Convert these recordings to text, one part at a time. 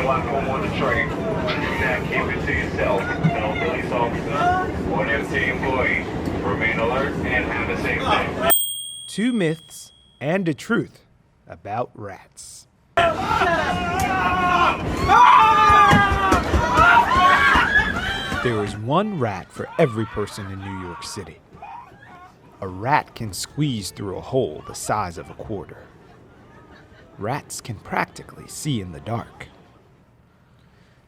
walk home on the train. Do not keep it to yourself. No police officer or an MTA employee. Remain alert and have a safe day. 2 myths and a truth about rats. There is one rat for every person in New York City. A rat can squeeze through a hole the size of a quarter. Rats can practically see in the dark.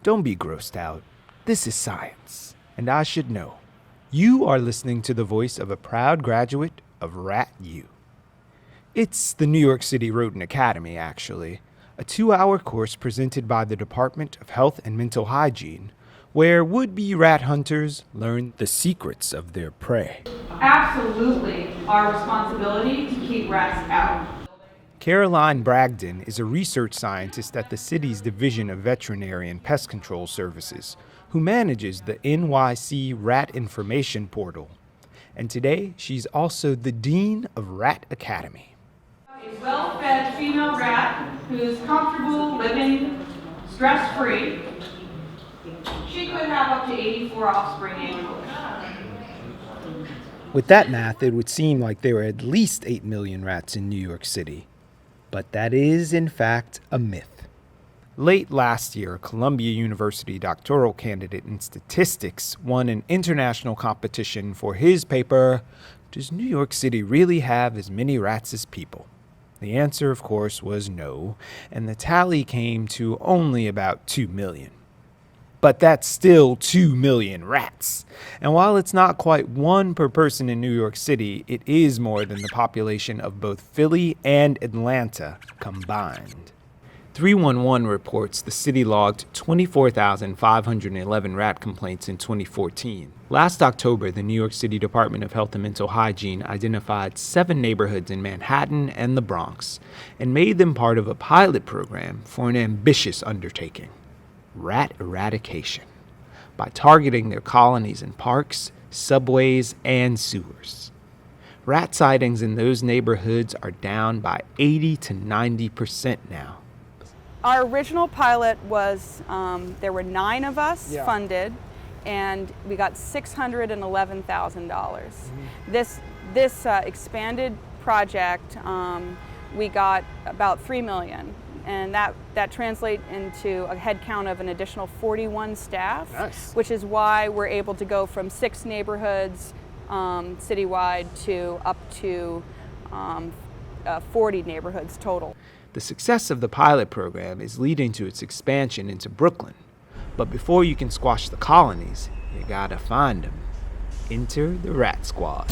Don't be grossed out. This is science, and I should know. You are listening to the voice of a proud graduate of Rat U. It's the New York City Rodent Academy, actually, a 2-hour course presented by the Department of Health and Mental Hygiene, where would-be rat hunters learn the secrets of their prey. Absolutely our responsibility to keep rats out. Caroline Bragdon is a research scientist at the city's Division of Veterinary and Pest Control Services, who manages the NYC Rat Information Portal. And today, she's also the Dean of Rat Academy. A well-fed female rat who's comfortable living stress-free. She could have up to 84 offspring annually. With that math, it would seem like there are at least 8 million rats in New York City. But that is, in fact, a myth. Late last year, Columbia University doctoral candidate in statistics won an international competition for his paper, Does New York City really have as many rats as people? The answer, of course, was no, and the tally came to only about 2 million. But that's still 2 million rats. And while it's not quite 1 per person in New York City, it is more than the population of both Philly and Atlanta combined. 311 reports the city logged 24,511 rat complaints in 2014. Last October, the New York City Department of Health and Mental Hygiene identified 7 neighborhoods in Manhattan and the Bronx and made them part of a pilot program for an ambitious undertaking: rat eradication, by targeting their colonies in parks, subways, and sewers. Rat sightings in those neighborhoods are down by 80 to 90% now. Our original pilot was, there were 9 of us funded, and we got $611,000. Mm-hmm. This expanded project, we got about $3 million. And that translates into a head count of an additional 41 staff, nice. Which is why we're able to go from 6 neighborhoods citywide to up to 40 neighborhoods total. The success of the pilot program is leading to its expansion into Brooklyn. But before you can squash the colonies, you gotta find them. Enter the Rat Squad.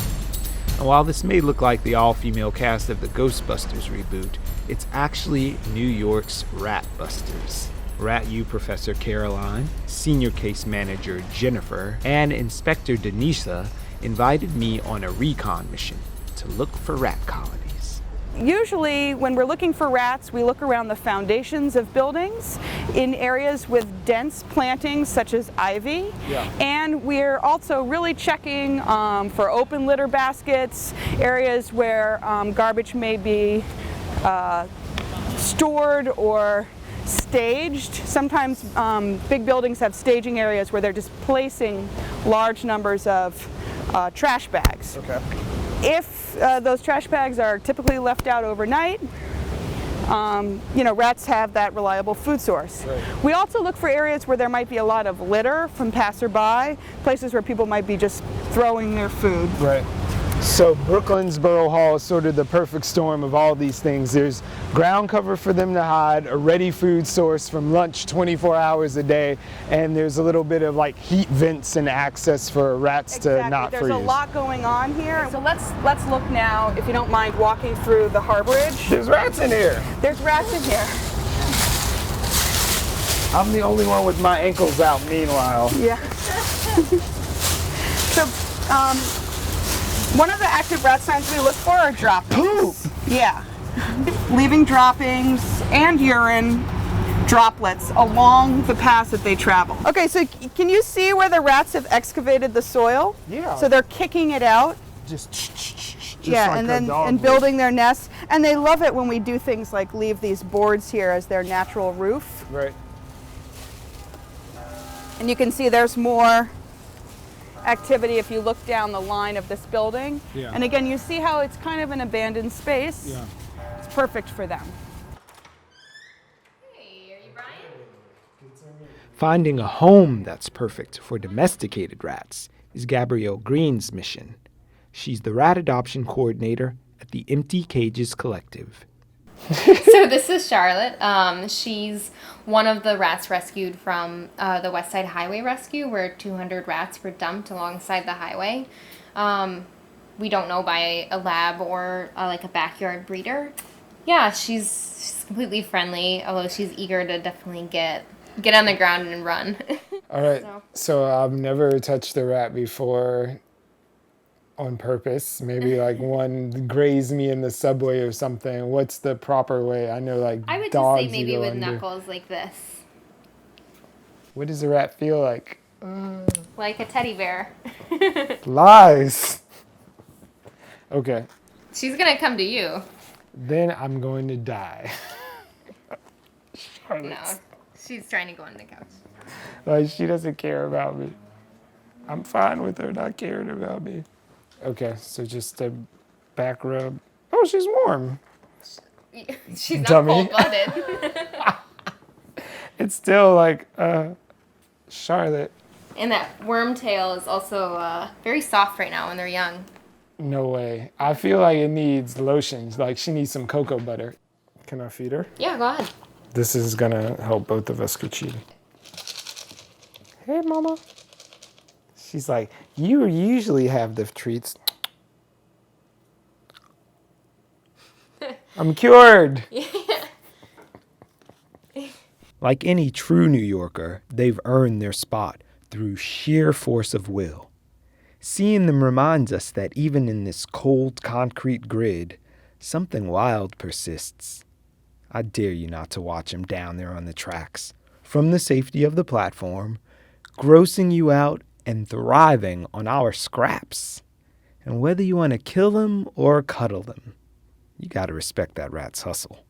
And while this may look like the all-female cast of the Ghostbusters reboot, it's actually New York's Rat Busters. Rat U Professor Caroline, Senior Case Manager Jennifer, and Inspector Denisa invited me on a recon mission to look for rat colonies. Usually when we're looking for rats, we look around the foundations of buildings in areas with dense plantings such as ivy. Yeah. And we're also really checking for open litter baskets, areas where garbage may be stored or staged. Sometimes big buildings have staging areas where they're just placing large numbers of trash bags. Okay. If those trash bags are typically left out overnight, rats have that reliable food source. Right. We also look for areas where there might be a lot of litter from passerby, places where people might be just throwing their food. Right. So Brooklyn's Borough Hall is sort of the perfect storm of all these things. There's ground cover for them to hide, a ready food source from lunch 24 hours a day, and there's a little bit of like heat vents and access for rats to not freeze. There's a lot going on here. So let's look now, if you don't mind, walking through the harborage. There's rats in here. There's rats in here. I'm the only one with my ankles out, meanwhile. Yeah. So, one of the active rat signs we look for are droppings. Poop! Yeah. Leaving droppings and urine droplets along the paths that they travel. Okay, so can you see where the rats have excavated the soil? Yeah. So they're kicking it out. Just yeah, like and building their nests. And they love it when we do things like leave these boards here as their natural roof. Right. And you can see there's more activity if you look down the line of this building. Yeah. And again, you see how it's kind of an abandoned space. Yeah. It's perfect for them. Hey, are you Brian? Finding a home that's perfect for domesticated rats is Gabrielle Green's mission. She's the rat adoption coordinator at the Empty Cages Collective. So this is Charlotte. She's one of the rats rescued from the West Side Highway rescue, where 200 rats were dumped alongside the highway. We don't know by a lab or like a backyard breeder. Yeah, she's completely friendly, although she's eager to definitely get on the ground and run. All right, so I've never touched a rat before on purpose. Maybe like one grazed me in the subway or something. What's the proper way? I know like I would dogs just say maybe you go with under. knuckles like this. What does a rat feel like? Like a teddy bear. Lies. Okay, She's gonna come to you. then I'm going to die. No, she's trying to go on the couch. Like she doesn't care about me. I'm fine with her not caring about me. Okay, so just a back rub. Oh, she's warm. She's not Dummy. cold-blooded. It's still like, Charlotte. And that worm tail is also very soft right now when they're young. No way. I feel like it needs lotions. Like she needs some cocoa butter. Can I feed her? Yeah, go ahead. This is gonna help both of us, Cucci. Hey, mama. She's like, you usually have the treats. I'm cured. Like any true New Yorker, they've earned their spot through sheer force of will. Seeing them reminds us that even in this cold concrete grid, something wild persists. I dare you not to watch them down there on the tracks, from the safety of the platform, grossing you out and thriving on our scraps. And whether you want to kill them or cuddle them, you gotta respect that rat's hustle.